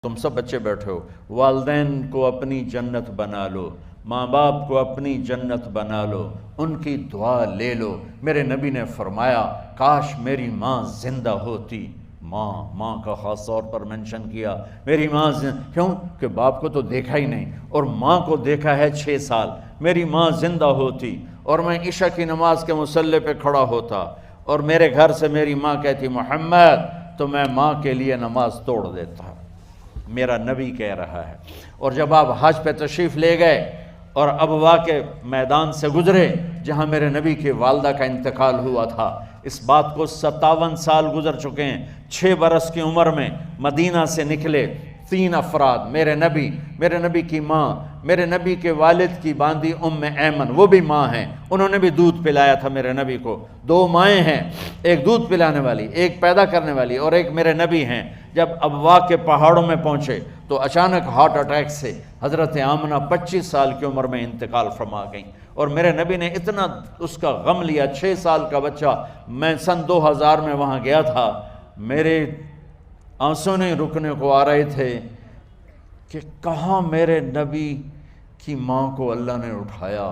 تم سب بچے بیٹھے ہو، والدین کو اپنی جنت بنا لو، ماں باپ کو اپنی جنت بنا لو، ان کی دعا لے لو۔ میرے نبی نے فرمایا کاش میری ماں زندہ ہوتی۔ ماں کا خاص طور پر منشن کیا، میری ماں کیوں کہ باپ کو تو دیکھا ہی نہیں، اور ماں کو دیکھا ہے 6 سال۔ میری ماں زندہ ہوتی اور میں عشاء کی نماز کے مصلی پہ کھڑا ہوتا اور میرے گھر سے میری ماں کہتی محمد، تو میں ماں کے لیے نماز توڑ دیتا۔ میرا نبی کہہ رہا ہے۔ اور جب آپ حج پہ تشریف لے گئے اور ابوا کے میدان سے گزرے جہاں میرے نبی کی والدہ کا انتقال ہوا تھا، اس بات کو 57 سال گزر چکے ہیں۔ 6 برس کی عمر میں مدینہ سے نکلے 3 افراد، میرے نبی کی ماں، میرے نبی کے والد کی باندی ایمن، وہ بھی ماں ہیں، انہوں نے بھی دودھ پلایا تھا میرے نبی کو۔ 2 مائیں ہیں، ایک دودھ پلانے والی، ایک پیدا کرنے والی، اور ایک میرے نبی ہیں۔ جب ابوا کے پہاڑوں میں پہنچے تو اچانک ہارٹ اٹیک سے حضرت آمنہ 25 سال کی عمر میں انتقال فرما گئیں، اور میرے نبی نے اتنا اس کا غم لیا۔ 6 سال کا بچہ، میں سن 2000 میں وہاں گیا تھا، میرے آنسوں نہیں رکنے کو آ رہے تھے کہ کہاں میرے نبی کی ماں کو اللہ نے اٹھایا،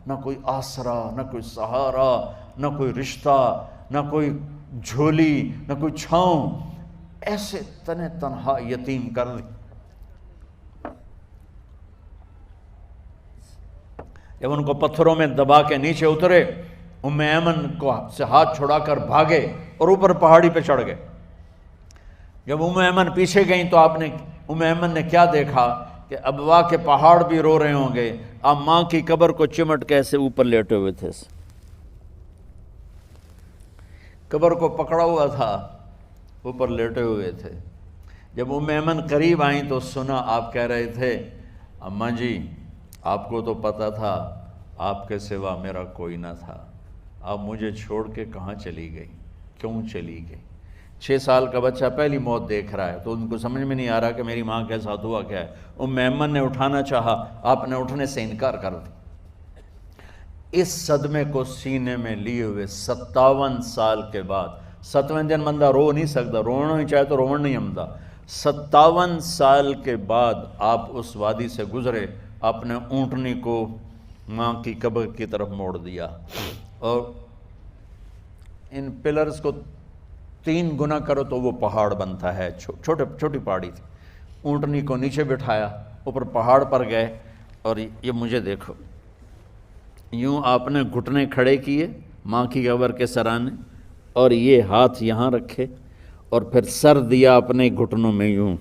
نہ کوئی آسرا، نہ کوئی سہارا، نہ کوئی رشتہ، نہ کوئی جھولی، نہ کوئی چھاؤں، ایسے تنہا یتیم کر دی۔ جب ان کو پتھروں میں دبا کے نیچے اترے، ایمن کو سے ہاتھ چھڑا کر بھاگے اور اوپر پہاڑی پہ چڑھ گئے۔ جب ایمن پیچھے گئیں تو ایمن نے کیا دیکھا کہ ابوا کے پہاڑ بھی رو رہے ہوں گے، اب ماں کی قبر کو چمٹ کے ایسے اوپر لیٹے ہوئے تھے، قبر کو پکڑا ہوا تھا، اوپر لیٹے ہوئے تھے۔ جب ایمن قریب آئیں تو سنا آپ کہہ رہے تھے اماں جی، آپ کو تو پتہ تھا آپ کے سوا میرا کوئی نہ تھا، آپ مجھے چھوڑ کے کہاں چلی گئی، کیوں چلی گئی؟ 6 سال کا بچہ پہلی موت دیکھ رہا ہے تو ان کو سمجھ میں نہیں آ رہا کہ میری ماں کے ساتھ ہوا کیا ہے۔ ایمن نے اٹھانا چاہا، آپ نے اٹھنے سے انکار کر دی۔ اس صدمے کو سینے میں لیے ہوئے 57 سال کے بعد، 7ویں دن بندہ رو نہیں سکتا، رونا ہی چاہے تو رونا نہیں آمدا، 57 سال کے بعد آپ اس وادی سے گزرے، اپنے اونٹنی کو ماں کی قبر کی طرف موڑ دیا، اور ان پلرز کو 3 گنا کرو تو وہ پہاڑ بنتا ہے، چھوٹی پہاڑی تھی۔ اونٹنی کو نیچے بٹھایا، اوپر پہاڑ پر گئے، اور یہ مجھے دیکھو، یوں آپ نے گھٹنے کھڑے کیے ماں کی قبر کے سرانے، اور یہ ہاتھ یہاں رکھے، اور پھر سر دیا اپنے گھٹنوں میں یوں،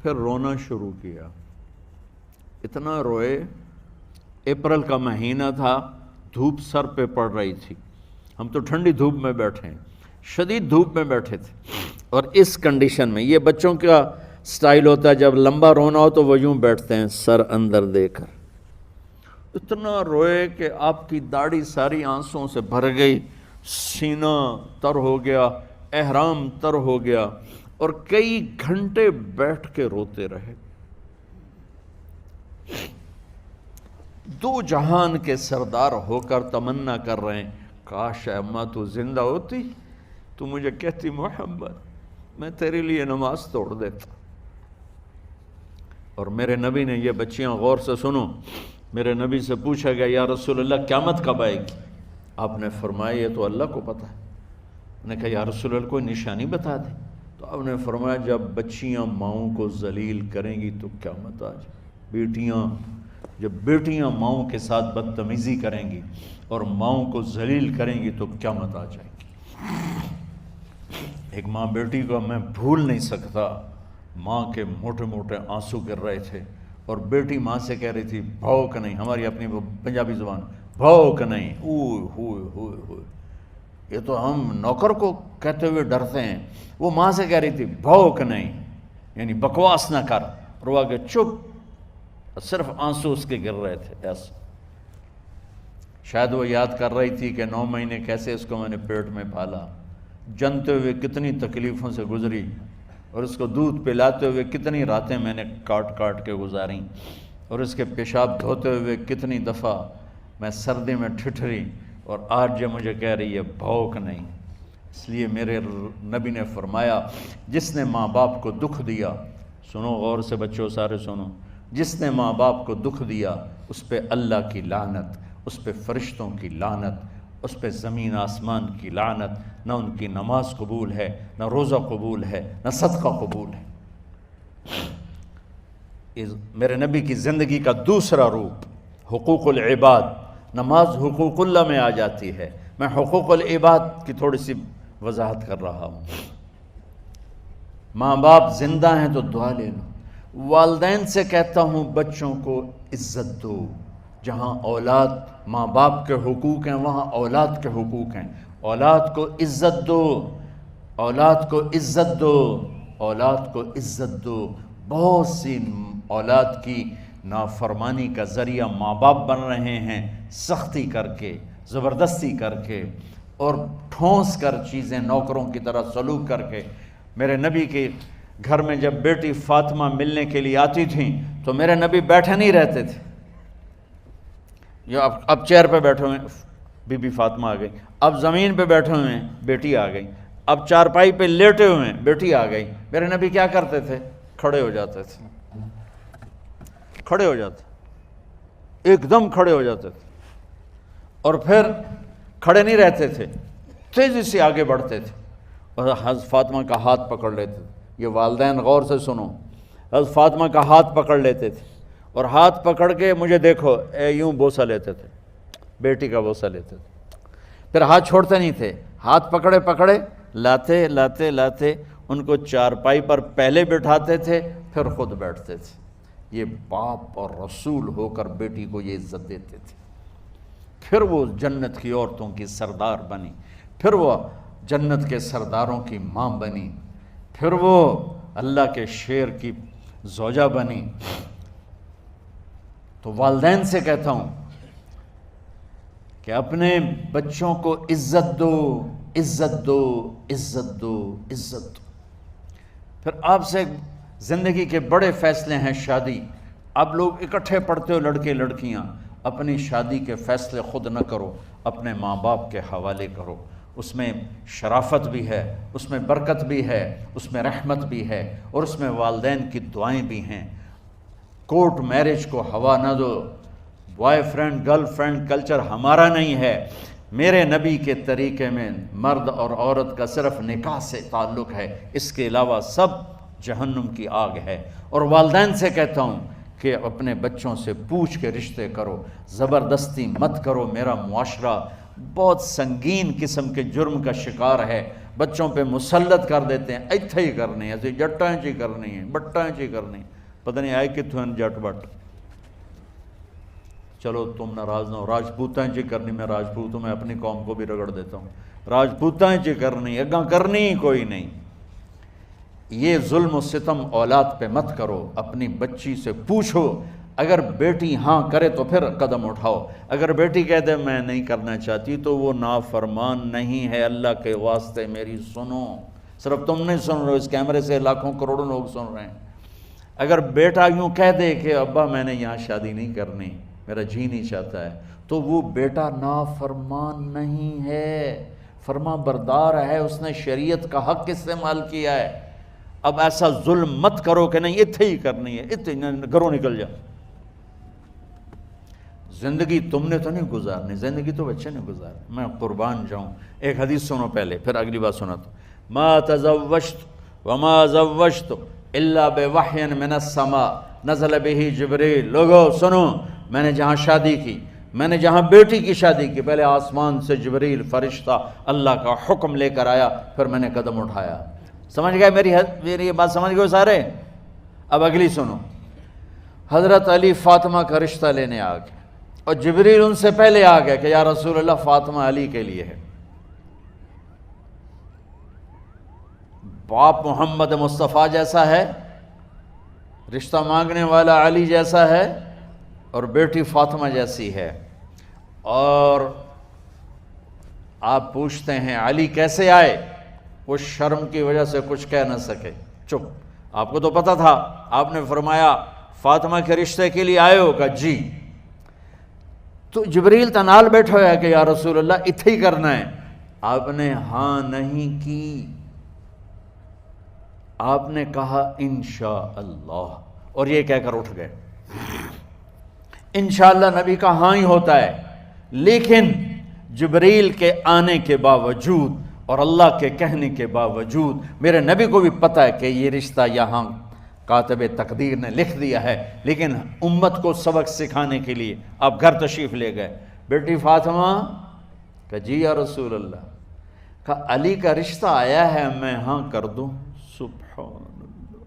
پھر رونا شروع کیا۔ اتنا روئے، اپریل کا مہینہ تھا، دھوپ سر پہ پڑ رہی تھی، ہم تو ٹھنڈی دھوپ میں بیٹھے ہیں، شدید دھوپ میں بیٹھے تھے، اور اس کنڈیشن میں یہ بچوں کا سٹائل ہوتا ہے، جب لمبا رونا ہو تو وہ یوں بیٹھتے ہیں سر اندر دے کر۔ اتنا روئے کہ آپ کی داڑھی ساری آنسوں سے بھر گئی، سینہ تر ہو گیا، احرام تر ہو گیا، اور کئی گھنٹے بیٹھ کے روتے رہے۔ 2 جہان کے سردار ہو کر تمنا کر رہے ہیں کاش اماں تو زندہ ہوتی، تو مجھے کہتی محمد میں تیرے لیے نماز توڑ دیتا۔ اور میرے نبی نے، یہ بچیاں غور سے سنو، میرے نبی سے پوچھا گیا یا رسول اللہ قیامت کب آئے گی؟ آپ نے فرمایا یہ تو اللہ کو پتہ ہے۔ میں نے کہا یا رسول اللہ کوئی نشانی بتا دیں، تو آپ نے فرمایا جب بچیاں ماؤں کو ذلیل کریں گی تو قیامت آ جائے۔ جب بیٹیاں ماؤں کے ساتھ بدتمیزی کریں گی اور ماؤں کو ذلیل کریں گی تو قیامت آ جائے گی۔ ایک ماں بیٹی کو میں بھول نہیں سکتا، ماں کے موٹے موٹے آنسو گر رہے تھے، اور بیٹی ماں سے کہہ رہی تھی بھوک نہیں، ہماری اپنی پنجابی زبان، بھوک نہیں، اوئے ہوئے ہوئے ہوئے، یہ تو ہم نوکر کو کہتے ہوئے ڈرتے ہیں، وہ ماں سے کہہ رہی تھی بھوک نہیں، یعنی بکواس نہ کر، اور وہ آگے چپ، صرف آنسو اس کے گر رہے تھے ایسا۔ شاید وہ یاد کر رہی تھی کہ 9 مہینے کیسے اس کو میں نے پیٹ میں پالا، جنتے ہوئے کتنی تکلیفوں سے گزری، اور اس کو دودھ پلاتے ہوئے کتنی راتیں میں نے کاٹ کاٹ کے گزاریں، اور اس کے پیشاب دھوتے ہوئے کتنی دفعہ میں سردی میں ٹھٹھری، اور آج جو مجھے کہہ رہی ہے بھوک نہیں۔ اس لیے میرے نبی نے فرمایا جس نے ماں باپ کو دکھ دیا، سنو غور سے بچوں سارے سنو، جس نے ماں باپ کو دکھ دیا اس پہ اللہ کی لعنت، اس پہ فرشتوں کی لعنت، اس پہ زمین آسمان کی لعنت، نہ ان کی نماز قبول ہے، نہ روزہ قبول ہے، نہ صدقہ قبول ہے۔ میرے نبی کی زندگی کا دوسرا روپ حقوق العباد، نماز حقوق اللہ میں آ جاتی ہے، میں حقوق العباد کی تھوڑی سی وضاحت کر رہا ہوں۔ ماں باپ زندہ ہیں تو دعا لے لو۔ والدین سے کہتا ہوں بچوں کو عزت دو، جہاں اولاد ماں باپ کے حقوق ہیں وہاں اولاد کے حقوق ہیں، اولاد کو عزت دو، اولاد کو عزت دو، اولاد کو عزت دو۔ بہت سی اولاد کی نافرمانی کا ذریعہ ماں باپ بن رہے ہیں، سختی کر کے، زبردستی کر کے اور ٹھونس کر چیزیں نوکروں کی طرح سلوک کر کے۔ میرے نبی کے گھر میں جب بیٹی فاطمہ ملنے کے لیے آتی تھیں تو میرے نبی بیٹھے نہیں رہتے تھے، یہ اب چیئر پہ بیٹھے ہوئے بی بی فاطمہ آ گئی، اب زمین پہ بیٹھے ہوئے ہیں بیٹی آ گئی، اب چارپائی پہ لیٹے ہوئے ہیں بیٹی آ گئی۔ میرے نبی کیا کرتے تھے؟ کھڑے ہو جاتے تھے، کھڑے ہو جاتے، ایک دم کھڑے ہو جاتے تھے، اور پھر کھڑے نہیں رہتے تھے، تیزی سے آگے بڑھتے تھے اور حضرت فاطمہ کا ہاتھ پکڑ لیتے تھے۔ یہ والدین غور سے سنو، حضرت فاطمہ کا ہاتھ پکڑ لیتے تھے اور ہاتھ پکڑ کے مجھے دیکھو یوں بوسہ لیتے تھے، بیٹی کا بوسہ لیتے تھے، پھر ہاتھ چھوڑتے نہیں تھے، ہاتھ پکڑے پکڑے لاتے لاتے لاتے ان کو چارپائی پر پہلے بٹھاتے تھے پھر خود بیٹھتے تھے۔ یہ باپ اور رسول ہو کر بیٹی کو یہ عزت دیتے تھے۔ پھر وہ جنت کی عورتوں کی سردار بنی، پھر وہ جنت کے سرداروں کی ماں بنی، پھر وہ اللہ کے شیر کی زوجہ بنی۔ تو والدین سے کہتا ہوں کہ اپنے بچوں کو عزت دو، عزت دو، عزت دو، عزت دو۔ پھر آپ سے زندگی کے بڑے فیصلے ہیں شادی، آپ لوگ اکٹھے پڑھتے ہو لڑکے لڑکیاں، اپنی شادی کے فیصلے خود نہ کرو، اپنے ماں باپ کے حوالے کرو، اس میں شرافت بھی ہے، اس میں برکت بھی ہے، اس میں رحمت بھی ہے، اور اس میں والدین کی دعائیں بھی ہیں۔ کورٹ میرج کو ہوا نہ دو، boyfriend girlfriend culture ہمارا نہیں ہے۔ میرے نبی کے طریقے میں مرد اور عورت کا صرف نکاح سے تعلق ہے، اس کے علاوہ سب جہنم کی آگ ہے۔ اور والدین سے کہتا ہوں کہ اپنے بچوں سے پوچھ کے رشتے کرو، زبردستی مت کرو۔ میرا معاشرہ بہت سنگین قسم کے جرم کا شکار ہے، بچوں پہ مسلط کر دیتے ہیں، ایتھے ہی کرنی ہے، ایسے جٹاں چی کرنی ہے، بٹاں چی کرنی، پتہ نہیں آئے کتوں ہیں جٹ بٹ۔ چلو تم ناراض نہ ہو، راجپوتاں چی کرنی، میں راجپوت ہوں، میں اپنی قوم کو بھی رگڑ دیتا ہوں، راجپوتاں چی کرنی، اگاں کرنی ہی کوئی نہیں۔ یہ ظلم و ستم اولاد پہ مت کرو، اپنی بچی سے پوچھو، اگر بیٹی ہاں کرے تو پھر قدم اٹھاؤ، اگر بیٹی کہہ دے میں نہیں کرنا چاہتی تو وہ نافرمان نہیں ہے۔ اللہ کے واسطے میری سنو، صرف تم نہیں سن رہے، اس کیمرے سے لاکھوں کروڑوں لوگ سن رہے ہیں۔ اگر بیٹا یوں کہہ دے کہ ابا میں نے یہاں شادی نہیں کرنی، میرا جی نہیں چاہتا ہے، تو وہ بیٹا نافرمان نہیں ہے، فرما بردار ہے، اس نے شریعت کا حق استعمال کیا ہے۔ اب ایسا ظلم مت کرو کہ نہیں اتھے ہی کرنی ہے، اتھے گھروں نکل جا۔ زندگی تم نے تو نہیں گزارنی، زندگی تو بچے نے گزارنی، میں قربان جاؤں۔ ایک حدیث سنو پہلے، پھر اگلی بات سناتا ہوں۔ ما تزوجت وما زوجت الا بوحی من السماء نزل به جبریل۔ لوگو سنو، میں نے جہاں شادی کی، میں نے جہاں بیٹی کی شادی کی، پہلے آسمان سے جبریل فرشتہ اللہ کا حکم لے کر آیا، پھر میں نے قدم اٹھایا۔ سمجھ گئے میری یہ بات؟ سمجھ گئے سارے؟ اب اگلی سنو۔ حضرت علی فاطمہ کا رشتہ لینے آ گئے اور جبریل ان سے پہلے آ گئے کہ یا رسول اللہ فاطمہ علی کے لیے ہے۔ باپ محمد مصطفیٰ جیسا ہے، رشتہ مانگنے والا علی جیسا ہے، اور بیٹی فاطمہ جیسی ہے۔ اور آپ پوچھتے ہیں علی کیسے آئے؟ وہ شرم کی وجہ سے کچھ کہہ نہ سکے، چپ۔ آپ کو تو پتہ تھا، آپ نے فرمایا فاطمہ کے رشتے کے لیے آئے ہو؟ کہا جی۔ تو جبریل تنال بیٹھا ہوا ہے کہ یا رسول اللہ اتھے ہی کرنا ہے، آپ نے ہاں نہیں کی، آپ نے کہا انشاءاللہ، اور یہ کہہ کر اٹھ گئے۔ انشاءاللہ نبی کا ہاں ہی ہوتا ہے، لیکن جبریل کے آنے کے باوجود اور اللہ کے کہنے کے باوجود میرے نبی کو بھی پتہ ہے کہ یہ رشتہ یہاں کاتب تقدیر نے لکھ دیا ہے، لیکن امت کو سبق سکھانے کے لیے آپ گھر تشریف لے گئے۔ بیٹی فاطمہ کہ جی یا رسول اللہ، کہا علی کا رشتہ آیا ہے، میں ہاں کر دوں؟ سبحان اللہ۔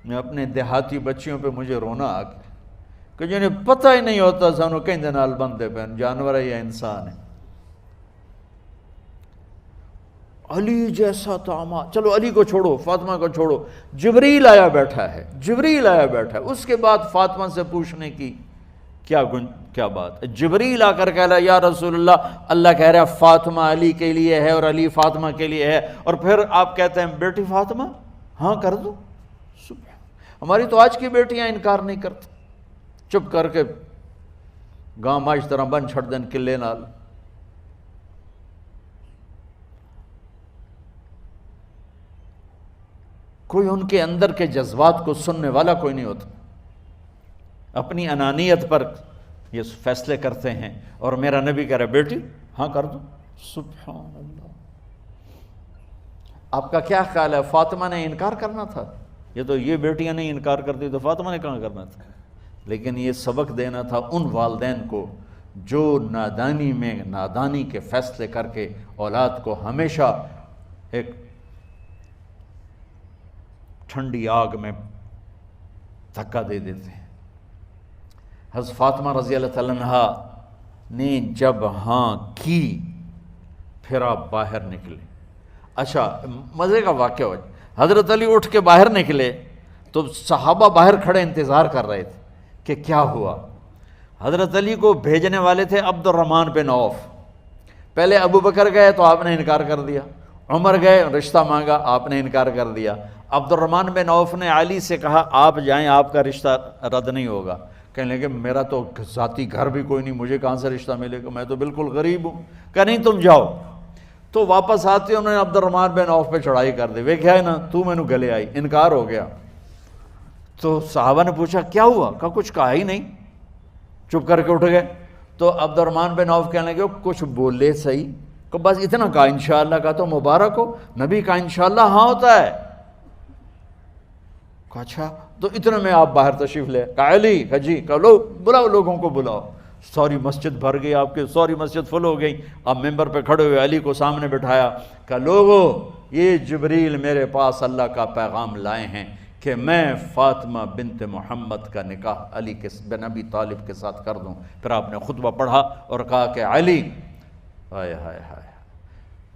میں اپنے دیہاتی بچیوں پہ مجھے رونا آ گیا کہ جنہیں پتہ ہی نہیں ہوتا سانو کہیں دے نال بندے پہ جانور ہے یا انسان ہے۔ علی جیسا داماد، چلو علی کو چھوڑو، فاطمہ کو چھوڑو، جبریل آیا بیٹھا ہے، جبریل آیا بیٹھا ہے۔ اس کے بعد فاطمہ سے پوچھنے کی کیا بات ہے؟ جبریل آ کر کہہ رہا یا رسول اللہ، اللہ کہہ رہا ہے فاطمہ علی کے لیے ہے اور علی فاطمہ کے لیے ہے، اور پھر آپ کہتے ہیں بیٹی فاطمہ ہاں کر دو۔ ہماری تو آج کی بیٹیاں انکار نہیں کرتی، چپ کر کے گاں ماج طرح بن چھڑ دین قلعے نال۔ کوئی ان کے اندر کے جذبات کو سننے والا کوئی نہیں ہوتا، اپنی انانیت پر یہ فیصلے کرتے ہیں، اور میرا نبی کہہ رہا ہے بیٹی ہاں کر دو۔ سبحان اللہ۔ آپ کا کیا خیال ہے، فاطمہ نے انکار کرنا تھا؟ یہ تو یہ بیٹیاں نہیں انکار کرتی تو فاطمہ نے کہاں کرنا تھا؟ لیکن یہ سبق دینا تھا ان والدین کو جو نادانی میں نادانی کے فیصلے کر کے اولاد کو ہمیشہ ایک ٹھنڈی آگ میں دھکا دے دیتے ہیں۔ حضرت فاطمہ رضی اللہ تعالیٰ عنہا نے جب ہاں کی، پھر آپ باہر نکلے۔ اچھا مزے کا واقعہ ہو، حضرت علی اٹھ کے باہر نکلے تو صحابہ باہر کھڑے انتظار کر رہے تھے کہ کیا ہوا۔ حضرت علی کو بھیجنے والے تھے عبد الرحمن بن عوف۔ پہلے ابو بکر گئے تو آپ نے انکار کر دیا، عمر گئے رشتہ مانگا، آپ نے انکار کر دیا۔ عبد الرحمن بن عوف نے علی سے کہا آپ جائیں، آپ کا رشتہ رد نہیں ہوگا۔ کہنے لگے میرا تو ذاتی گھر بھی کوئی نہیں، مجھے کہاں سے رشتہ ملے گا، میں تو بالکل غریب ہوں۔ کہا نہیں تم جاؤ۔ تو واپس آتے انہوں نے عبد الرحمن بن عوف پہ چڑھائی کر دی، ویکھیا ہے نا تو میں نو گلے آئی، انکار ہو گیا۔ تو صحابہ نے پوچھا کیا ہوا؟ کہا کچھ کہا ہی نہیں، چپ کر کے اٹھ گئے۔ تو عبد الرحمن بن عوف کہنے لگے کچھ بولے صحیح، کہ بس اتنا کہا انشاءاللہ، کہا تو مبارک ہو، نبی کا انشاءاللہ ہاں ہوتا ہے۔ کہا اچھا، تو اتنے میں آپ باہر تشریف لے۔ کہا علی، کہا جی، کہا لو بلاؤ، لوگوں کو بلاؤ۔ ساری مسجد بھر گئی، آپ کے ساری مسجد فل ہو گئی۔ آپ ممبر پہ کھڑے ہوئے علی کو سامنے بٹھایا، کہا لوگو یہ جبریل میرے پاس اللہ کا پیغام لائے ہیں کہ میں فاطمہ بنت محمد کا نکاح علی بن ابی طالب کے ساتھ کر دوں۔ پھر آپ نے خطبہ پڑھا اور کہا کہ علی، ہائے ہائے ہائے،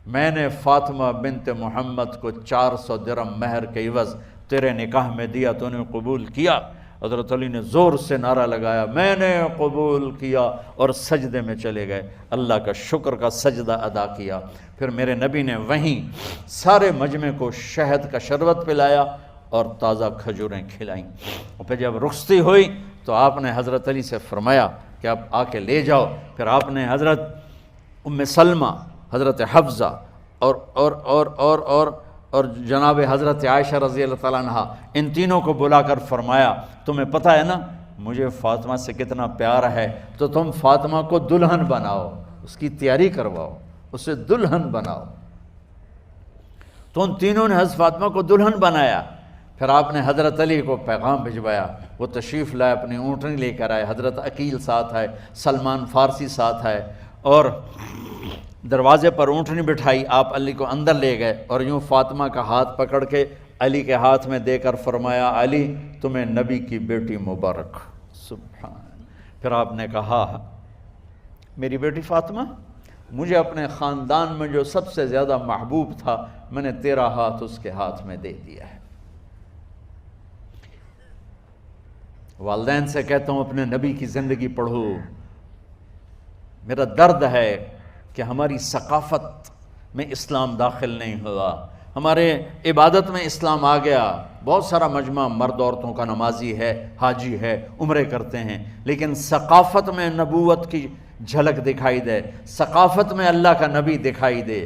میں نے فاطمہ بنت محمد کو 400 درہم مہر کے عوض تیرے نکاح میں دیا، تو نے قبول کیا؟ حضرت علی نے زور سے نعرہ لگایا میں نے قبول کیا، اور سجدے میں چلے گئے، اللہ کا شکر کا سجدہ ادا کیا۔ پھر میرے نبی نے وہیں سارے مجمع کو شہد کا شربت پلایا اور تازہ کھجوریں کھلائیں، اور پھر جب رخصتی ہوئی تو آپ نے حضرت علی سے فرمایا کہ آپ آ کے لے جاؤ۔ پھر آپ نے حضرت ام سلمہ، حضرت حفصہ اور جناب حضرت عائشہ رضی اللہ تعالیٰ عنہ، ان تینوں کو بلا کر فرمایا تمہیں پتہ ہے نا مجھے فاطمہ سے کتنا پیار ہے، تو تم فاطمہ کو دلہن بناؤ، اس کی تیاری کرواؤ، اسے دلہن بناؤ۔ تو ان تینوں نے حضرت فاطمہ کو دلہن بنایا۔ پھر آپ نے حضرت علی کو پیغام بھجوایا، وہ تشریف لائے، اپنی اونٹنی لے کر آئے، حضرت عقیل ساتھ ہے، سلمان فارسی ساتھ ہے، اور دروازے پر اونٹنی بٹھائی، آپ علی کو اندر لے گئے اور یوں فاطمہ کا ہاتھ پکڑ کے علی کے ہاتھ میں دے کر فرمایا علی تمہیں نبی کی بیٹی مبارک۔ سبحان۔ پھر آپ نے کہا میری بیٹی فاطمہ، مجھے اپنے خاندان میں جو سب سے زیادہ محبوب تھا میں نے تیرا ہاتھ اس کے ہاتھ میں دے دیا ہے۔ والدین سے کہتا ہوں اپنے نبی کی زندگی پڑھو۔ میرا درد ہے کہ ہماری ثقافت میں اسلام داخل نہیں ہوا، ہمارے عبادت میں اسلام آ گیا، بہت سارا مجمع مرد عورتوں کا نمازی ہے، حاجی ہے، عمرے کرتے ہیں، لیکن ثقافت میں نبوت کی جھلک دکھائی دے، ثقافت میں اللہ کا نبی دکھائی دے،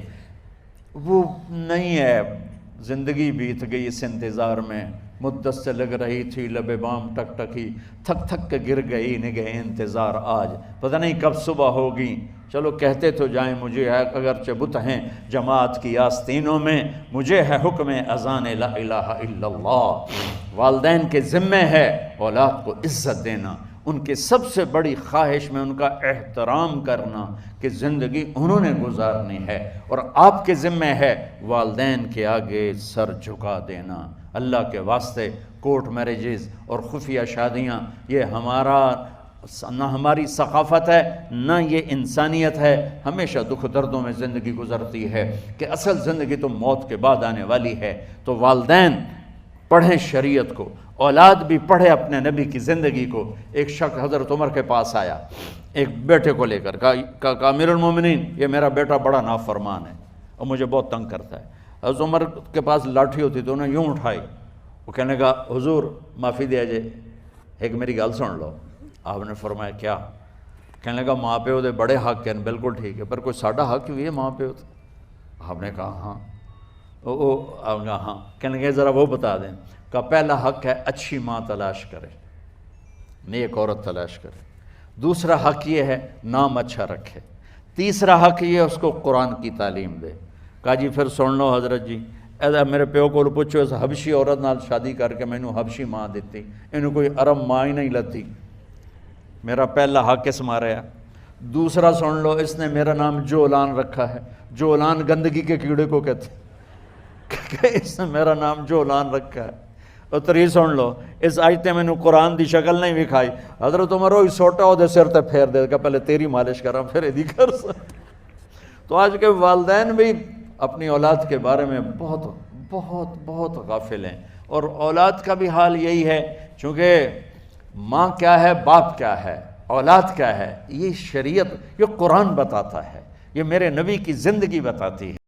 وہ نہیں ہے۔ زندگی بیت گئی اس انتظار میں، مدت سے لگ رہی تھی لب بام ٹک ٹکی، تھک تھک کے گر گئی نگہ انتظار آج، پتہ نہیں کب صبح ہوگی۔ چلو کہتے تو جائیں مجھے ہے اگرچہ بت ہیں جماعت کی آستینوں میں، مجھے ہے حکم اذان لا الہ الا اللہ۔ والدین کے ذمہ ہے اولاد کو عزت دینا، ان کی سب سے بڑی خواہش میں ان کا احترام کرنا کہ زندگی انہوں نے گزارنی ہے، اور آپ کے ذمہ ہے والدین کے آگے سر جھکا دینا۔ اللہ کے واسطے کورٹ میرجز اور خفیہ شادیاں یہ نہ ہماری ثقافت ہے نہ یہ انسانیت ہے۔ ہمیشہ دکھ دردوں میں زندگی گزرتی ہے کہ اصل زندگی تو موت کے بعد آنے والی ہے۔ تو والدین پڑھیں شریعت کو، اولاد بھی پڑھے اپنے نبی کی زندگی کو۔ ایک شخص حضرت عمر کے پاس آیا ایک بیٹے کو لے کر، کہا امیر المومنین یہ میرا بیٹا بڑا نافرمان ہے اور مجھے بہت تنگ کرتا ہے۔ حضرت عمر کے پاس لاٹھی ہوتی تو انہوں نے یوں اٹھائی، وہ کہنے لگا حضور معافی دیا جائے، ایک میری گل سن لو۔ آپ نے فرمایا کیا؟ کہنے لگا ماں پیو دے بڑے حق ہیں، بالکل ٹھیک ہے، پر کوئی ساڈا حق بھی ہے ماں پیو تے؟ آپ نے کہا ہاں۔ آپ نے کہا ہاں۔ کہنے لگے ذرا وہ بتا دیں۔ کہا پہلا حق ہے اچھی ماں تلاش کرے، نیک عورت تلاش کرے۔ دوسرا حق یہ ہے نام اچھا رکھے۔ تیسرا حق یہ ہے اس کو قرآن کی تعلیم دے۔ کہا جی پھر سن لو حضرت جی، ایسا میرے پیو کو پوچھو اس حبشی عورت نال شادی کر کے مینوں حبشی ماں دیتی، انہوں کوئی عرب ماں ہی نہیں لتی۔ میرا پہلا حق اس مارے ہے۔ دوسرا سن لو، اس نے میرا نام جولان رکھا ہے، جولان گندگی کے کیڑے کو کہتے کہ اس نے میرا نام جولان رکھا ہے۔ اور تری سن لو، اس آج تے مینوں قرآن دی شکل نہیں وکھائی۔ حضرت عمر ہوئی سوٹا وہ دے سر تے پھیر دے کہ پہلے تیری مالش کراں پھر ایدی کر سکتا۔ تو آج کے والدین بھی اپنی اولاد کے بارے میں بہت بہت بہت غافل ہیں، اور اولاد کا بھی حال یہی ہے، چونکہ ماں کیا ہے باپ کیا ہے اولاد کیا ہے، یہ شریعت، یہ قرآن بتاتا ہے، یہ میرے نبی کی زندگی بتاتی ہے۔